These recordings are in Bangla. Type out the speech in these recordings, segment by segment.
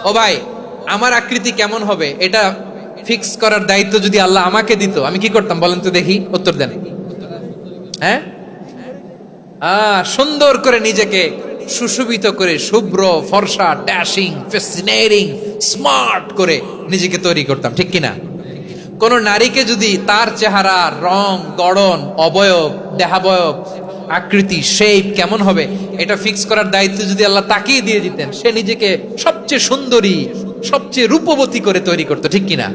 ও ভাই, আমার আকৃতি কেমন হবে এটা ফিক্স করার দায়িত্ব যদি আল্লাহ আমাকে দিত, আমি কি করতাম বলেন তো দেখি, উত্তর দেন। হ্যাঁ, সুন্দর করে নিজেকে সুশোভিত করে, শুভ্র ফর্সা ড্যাশিং ফ্যাসিনেটিং স্মার্ট করে নিজেকে তৈরি করতাম, ঠিক কিনা? কোন নারীকে যদি তার চেহারা, রং, গড়ন, অবয়ব, দেহাবয়ব, আকৃতি, শেপ কেমন হবে এটা ফিক্স করার দায়িত্ব যদি আল্লাহ তাকেই দিয়ে দিতেন, সে নিজেকে সবচেয়ে সুন্দরী, সবচেয়ে রূপবতী করে তৈরি করতো, ঠিক কিনা?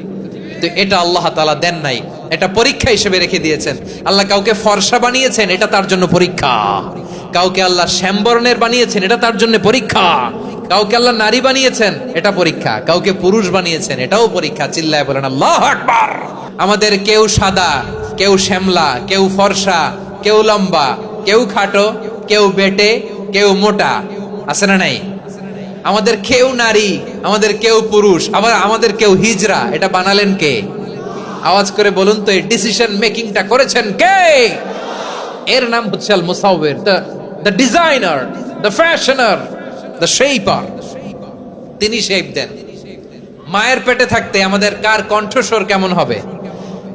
তো এটা আল্লাহ তাআলা দেন নাই, এটা পরীক্ষা হিসেবে রেখে দিয়েছেন। আল্লাহ কাউকে ফর্সা বানিয়েছেন, এটা তার জন্য পরীক্ষা। কাউকে আল্লাহ শ্যামবর্ণের বানিয়েছেন, এটা তার জন্য পরীক্ষা। কাউকে আল্লাহ নারী বানিয়েছেন, এটা পরীক্ষা। কাউকে পুরুষ বানিয়েছেন, এটাও পরীক্ষা। চিল্লায় বলেন আল্লাহু আকবার। আমাদের কেউ সাদা, কেউ শ্যামলা, কেউ ফর্সা, কেউ লম্বা, কেউ খাটো, কেউ বেটে, কেউ মোটা, আছে না নাই? আমাদের কেউ নারী, আমাদের কেউ পুরুষ, আবার আমাদের কেউ হিজড়া। এটা বানালেন কে? আওয়াজ করে বলুন তো, এই ডিসিশন মেকিংটা করেছেন কে? এর নাম হচ্ছে Al Musawwir, the designer, the fashioner, the shaper. তিনি শেপ দেন। মায়ের পেটে থাকতে আমাদের কার কণ্ঠস্বর কেমন হবে,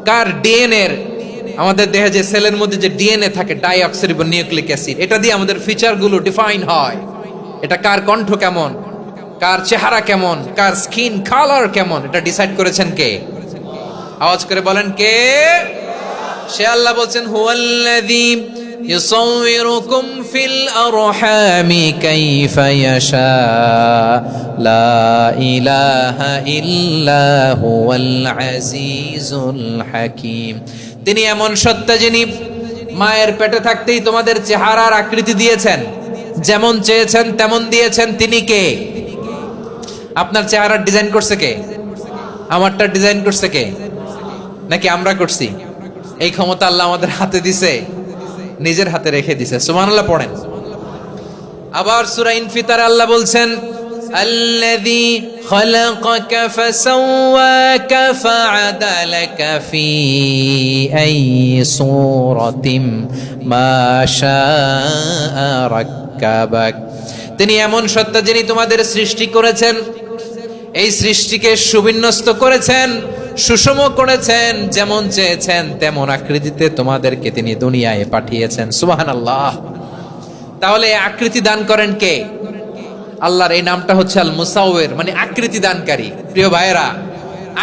কার ডিএনএ, আমাদের দেহে যে সেলের মধ্যে যে ডিএনএ থাকে, ডাইঅক্সিরিবোনিউক্লিক অ্যাসিড, এটা দিয়ে আমাদের ফিচারগুলো ডিফাইন হয়। এটা কার কণ্ঠ কেমন, কার চেহারা কেমন, কার স্কিন কালার কেমন, এটা ডিসাইড করেছেন কে? আওয়াজ করে বলেন কে? সে আল্লাহ বলছেন, হুয়াল্লাযী ইউসাউবিরুকুম ফিল আরহামি কাইফা ইয়াশা লা ইলাহা ইল্লা হুয়াল আজিজুল হাকীম। তিনি এমন সত্তা যিনি মায়ের পেটে থাকতেই তোমাদের চেহারার আকৃতি দিয়েছেন, যেমন চেয়েছেন তেমন দিয়েছেন। তিনি কে? আপনার চেহারার ডিজাইন করছে কে? আমারটা ডিজাইন করছে কে? নাকি আমরা করছি? এই ক্ষমতা আল্লাহ আমাদের হাতে দিছে, নিজের হাতে রেখে দিছে। সুবহানাল্লাহ পড়েন। আবার সূরা ইনফিতারে আল্লাহ বলছেন, আল্লাযী খালাকাকা ফাসাওয়াকা ফাআদালাকা ফি আইয়ি সূরাতিন মা শাআ রাক্কাবাক। তিনি এমন সত্তা যিনি তোমাদের সৃষ্টি করেছেন, এই সৃষ্টিকে সুবিন্যস্ত করেছেন, সুষম করেছেন, যেমন চেয়েছেন তেমন আকৃতিতে তোমাদেরকে তিনি দুনিয়ায় পাঠিয়েছেন। সুবহানাল্লাহ। তাহলে আকৃতি দান করেন কে? আল্লাহর এই নামটা হচ্ছে আল মুসাউবির, মানে আকৃতি দানকারী। প্রিয় ভাইয়েরা,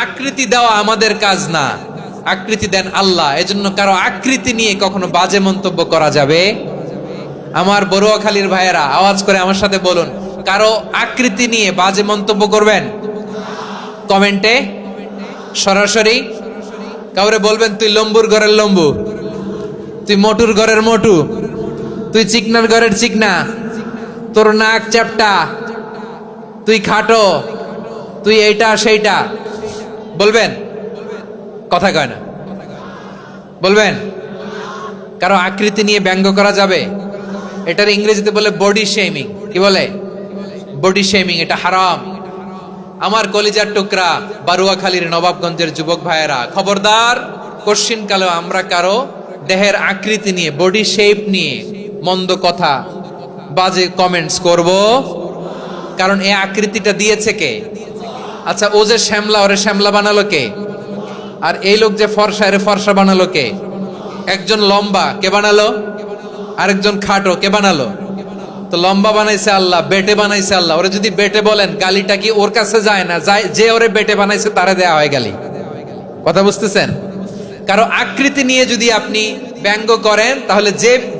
আকৃতি দেওয়া আমাদের কাজ না, আকৃতি দেন আল্লাহ। এজন্য কারো আকৃতি নিয়ে কখনো বাজে মন্তব্য করা যাবে? আমার বড়ুয়াখালীর ভাইয়েরা আওয়াজ করে আমার সাথে বলুন, কারো আকৃতি নিয়ে বাজে মন্তব্য করবেন? কমেন্টে সরাসরি কাউরে বলবেন, তুই লম্বুর ঘরের লম্বু, তুই মোটুর ঘরের মোটু, তুই চিকনার ঘরের চিকনা, তোর নাক চ্যাপটা, তুই খাটো, তুই এইটা সেইটা, বলবেন? কথা কয় না, বলবেন? কারো আকৃতি নিয়ে ব্যঙ্গ করা যাবে? এটার ইংরেজিতে বলে বডি শেমিং। কি বলে? Body shaming. এটা হারাম। আমার কলিজার টুকরা বারুয়াখালীর নবাবগঞ্জের যুবক ভাইয়েরা, খবরদার, কোশ্চিন কালেও আমরা কারো দেহের আকৃতি নিয়ে, বডি শেপ নিয়ে মন্দ কথা, বাজে কমেন্টস করব? কারণ এই আকৃতিটা দিয়েছে কে? আচ্ছা, ও যে শ্যামলা, ওরে শ্যামলা বানালো কে? আর এই লোক যে ফর্সা, এরে ফর্সা বানালো কে? একজন লম্বা, কে বানালো? আরেকজন খাটো, কে বানালো? তো লম্বা বানাইছে আল্লাহ, বেটে বানাইছে আল্লাহ। ওরে যদি বেটে বলেন, গালিটা কি ওর কাছে যায় না? যায়। যে ওরে বেটে বানাইছে তারে দেয়া হয় গালি। কথা বুঝতেছেন? কারো আকৃতি নিয়ে যদি আপনি ব্যঙ্গ করেন, তাহলে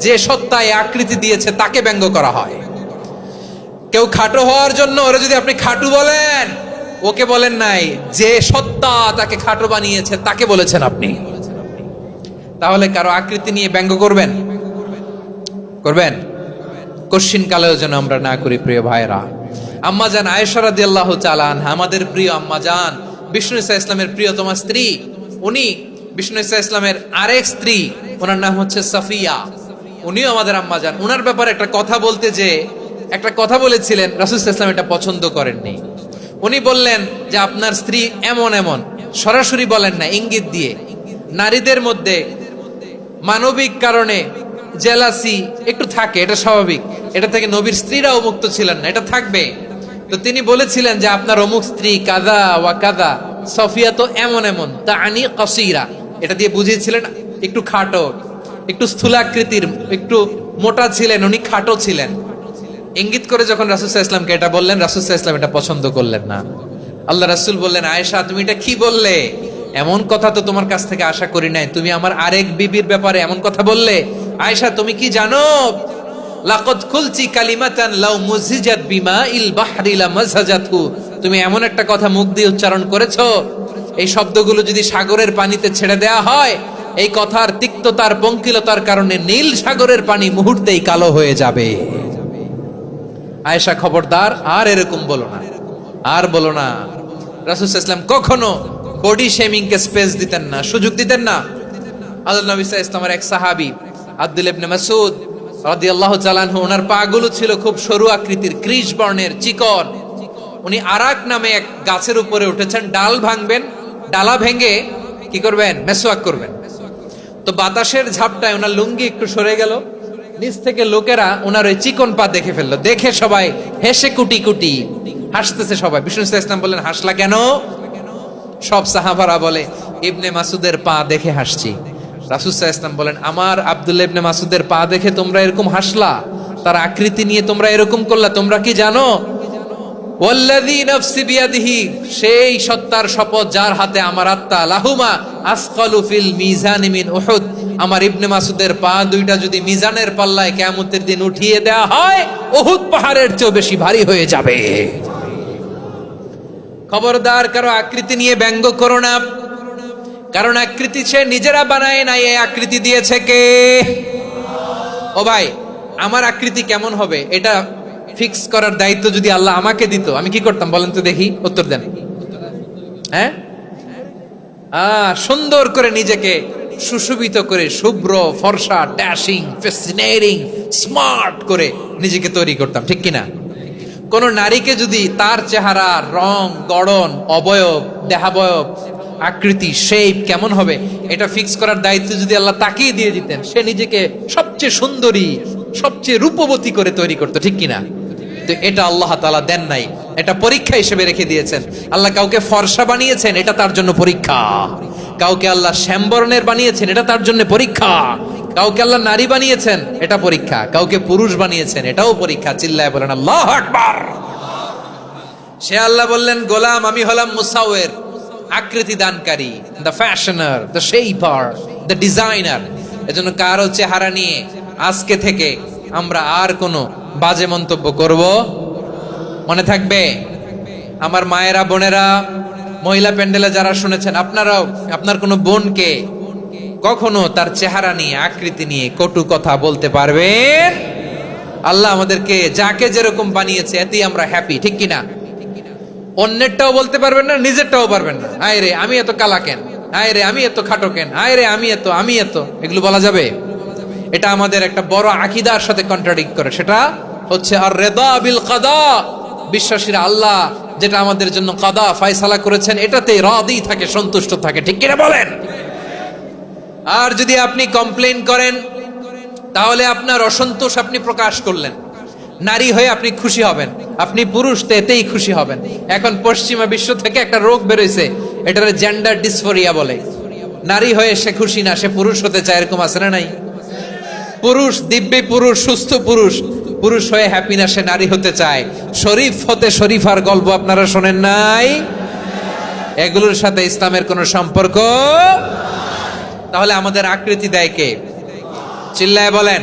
যে সত্তা এই আকৃতি দিয়েছে তাকে ব্যঙ্গ করা হয়। কেউ খাটো হওয়ার জন্য ওরে যদি আপনি খাটু বলেন, ওকে বলেন নাই, যে সত্তা তাকে খাটো বানিয়েছে তাকে বলেছেন আপনি। তাহলে কারো আকৃতি নিয়ে ব্যঙ্গ করবেন? করবেন? কোশ্চিন কালেও যেন আমরা না করি। প্রিয় ভাইরা, আম্মাজান আয়েশা রাদিয়াল্লাহু তাআলা আনহা, আমাদের প্রিয় আম্মাজান, বিষ্ণু ইসা ইসলামের প্রিয়তমা স্ত্রী। উনি বিষ্ণু ইসা ইসলামের আরেক স্ত্রী, ওনার নাম হচ্ছে সাফিয়া। উনিও আমাদের আম্মাজান। ওনার ব্যাপারে একটা কথা বলতে যে একটা কথা বলেছিলেন, রাসূল সাল্লাল্লাহু আলাইহি ওয়াসাল্লাম এটা পছন্দ করেননি। উনি বললেন যে আপনার স্ত্রী এমন এমন, সরাসরি বলেন না, ইঙ্গিত দিয়ে। নারীদের মধ্যে মানবিক কারণে জেলাসি একটু থাকে, এটা স্বাভাবিক। এটা থেকে নবীর স্ত্রীরাও মুক্ত ছিলেন না, এটা থাকবে। তো তো তিনি বলেছিলেন যে আপনার অমুক স্ত্রী কাদা ওয়া কাদা, সফিয়া তো এমন এমন, তা আনি কসিরা, এটা দিয়ে বুঝিয়েছিলেন একটু খাটো, একটু স্থূলাকৃতির, একটু মোটা ছিলেন, উনি খাটো ছিলেন। ইঙ্গিত করে যখন রাসূল সাল্লাল্লাহু আলাইহি ওয়াসাল্লামকে এটা বললেন, রাসূল সাল্লাল্লাহু আলাইহি ওয়াসাল্লাম এটা পছন্দ করলেন না। আল্লাহ রাসূল বললেন, আয়েশা তুমি এটা কি বললে? এমন কথা তো তোমার কাছ থেকে আশা করি নাই, তুমি আমার আরেক বিবির ব্যাপারে এমন কথা বললে। আয়েশা তুমি কি জানো, লাকাদ কুলতি কালিমাতান লাউ মুজিজাত বিমাইল বাহরি লামাজাজাতহু, তুমি এমন একটা কথা মুখ দিয়ে উচ্চারণ করেছো, এই শব্দগুলো যদি সাগরের পানিতে ছেড়ে দেয়া হয়, এই কথার তিক্ততার পঙ্কিলতার কারণে নীল সাগরের পানি মুহূর্তেই কালো হয়ে যাবে। আয়েশা খবরদার, আর এরকম বলো না, আর বলো না। রাসূল সাল্লাল্লাহু আলাইহি ওয়াসাল্লাম কখনো বডি শেমিং কে স্পেস দিতেন না, সুযোগ দিতেন না। আল্লাহর নবী সাল্লাল্লাহু আলাইহি ওয়াসাল্লামের এক সাহাবী আব্দুল্লাহ ইবনে মাসউদ রাদিয়াল্লাহু তাআলা আনহু, ওনার পাগুলো ছিল খুব সরু আকৃতির, কৃশ বর্ণের, চিকন। উনি আরাক নামে এক গাছের উপরে উঠেছেন, ডাল ভাঙবেন, ডালা ভেঙে কি করবেন, মেসওয়াক করবেন। তো বাতাসের ঝাপটায় ওনার লুঙ্গি একটু সরে গেল, নিচ থেকে লোকেরা ওনার ওই চিকন পা দেখে ফেললো, দেখে সবাই হেসে কুটি কুটি হাসতেছে সবাই। বিষ্ণু সাল্লাল্লাহু আলাইহি ওয়াসাল্লাম বললেন, হাসলা কেন? সব সাহাবারা বলে, ইবনে মাসুদের পা দেখে হাসছি। রাসূল সাল্লাল্লাহু আলাইহি ওয়াসাল্লাম বলেন, আমার আব্দুল্লাহ ইবনে মাসুদের পা দেখে তোমরা এরকম হাসলা, তার আকৃতি নিয়ে তোমরা এরকম করলা, তোমরা কি জানো? ওয়াল্লাযী নাফসি বিয়াদিহি, সেই সত্তার শপথ যার হাতে আমার আত্মা, লাহুমা আসকালু ফিল মিজানি মিন উহুদ, আমার ইবনে মাসুদের পা দুইটা যদি মিজানের পাল্লায় কিয়ামতের দিন উঠিয়ে দেয়া হয়, উহুদ পাহাড়ের চেয়েও বেশি ভারী হয়ে যাবে। খবরদার, কারো আকৃতি নিয়ে ব্যঙ্গ করো না, কারণ আকৃতি সে নিজেরা বানায় নাই, এই আকৃতি দিয়েছে কে? ও ভাই, আমার আকৃতি কেমন হবে এটা ফিক্স করার দায়িত্ব যদি আল্লাহ আমাকে দিত, আমি কি করতাম বলেন তো দেখি, উত্তর দেন। হ্যাঁ, সুন্দর করে নিজেকে সুশোভিত করে, শুভ্র ফর্সা, ড্যাশিং, ফ্যাসিনেটিং, স্মার্ট করে নিজেকে তৈরি করতাম, ঠিক কিনা? কোন নারীকে যদি তার চেহারা, রং, গড়ন, অবয়ব, দেহাবয়ব, আকৃতি, শেপ কেমন হবে এটা ফিক্স করার দায়িত্ব যদি আল্লাহ তাকেই দিয়ে দিতেন, সে নিজেকে সবচেয়ে সুন্দরী, সবচেয়ে রূপবতী করে তৈরি করতো, ঠিক কিনা? তো এটা আল্লাহ তাআলা দেন নাই, এটা পরীক্ষা হিসেবে রেখে দিয়েছেন। আল্লাহ কাউকে ফর্সা বানিয়েছেন, এটা তার জন্য পরীক্ষা। কাউকে আল্লাহ শ্যামবর্ণের বানিয়েছেন, এটা তার জন্য পরীক্ষা। কাউকে আল্লাহ নারী বানিয়েছেন, এটা পরীক্ষা। কাউকে পুরুষ বানিয়েছেন, এটাও পরীক্ষা। চিল্লায় বলেন আল্লাহু আকবার। সে আল্লাহ বললেন, গোলাম আমি হলাম মুসাওয়ির, আকৃতি দানকারী, the fashioner, the shaper, the designer. এজন্য কারো চেহারা নিয়ে আজকে থেকে আমরা আর কোনো বাজে মন্তব্য করব মনে থাকবে। আমার মায়েরা, বোনেরা, মহিলা প্যান্ডেলে যারা শুনেছেন, আপনারাও আপনার কোনো বোনকে কখনো তার চেহারা নিয়ে, আকৃতি নিয়ে কটু কথা বলতে পারবেন? আল্লাহ আমাদেরকে যাকে যেরকম বানিয়েছে এতেই আমরা হ্যাপি, ঠিক কিনা? অন্যেরটাও বলতে পারবেন না, নিজেরটাও পারবেন না। আয় রে আমি এত কালা কেন, আয় রে আমি এত খাটো কেন, আয় রে আমি এত, এগুলো বলা যাবে? এটা আমাদের একটা বড় আকীদার সাথে কন্ট্রাডিক্ট করে। সেটা হচ্ছে আর রিদা বিল কাদা, বিশ্বাসীরা আল্লাহ যেটা আমাদের জন্য কাদা ফয়সালা করেছেন এটাতেই রাদি থাকে, সন্তুষ্ট থাকে, ঠিক কিনা বলেন? আর যদি আপনি কমপ্লেইন করেন তাহলে আপনার অসন্তোষ আপনি প্রকাশ করলেন। নারী হয়ে আপনি খুশি হবেন, আপনি পুরুষ তো এতেই খুশি হবেন। এখন পশ্চিমা বিশ্ব থেকে একটা রোগ বেরোইছে, এটার জেন্ডার ডিসফোরিয়া বলে। নারী হয়ে সে খুশি না, সে পুরুষ হতে চায়, এরকম আছে না নাই? পুরুষ, দিব্যি পুরুষ, সুস্থ পুরুষ, পুরুষ হয়ে হ্যাপি না, সে নারী হতে চায়। শরীফ হতে শরীফার গল্প আপনারা শোনেন নাই? এগুলোর সাথে ইসলামের কোনো সম্পর্ক? তাহলে আমাদের আকৃতি দেয় কে? চিল্লায় বলেন।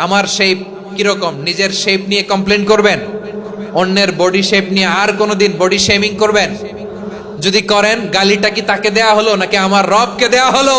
আমার শেপ কিরকম, নিজের শেপ নিয়ে কমপ্লেন করবেন? অন্যের বডি শেপ নিয়ে আর কোনোদিন বডি শেমিং করবেন? যদি করেন, গালিটা কি তাকে দেয়া হলো নাকি আমার রবকে দেয়া হলো?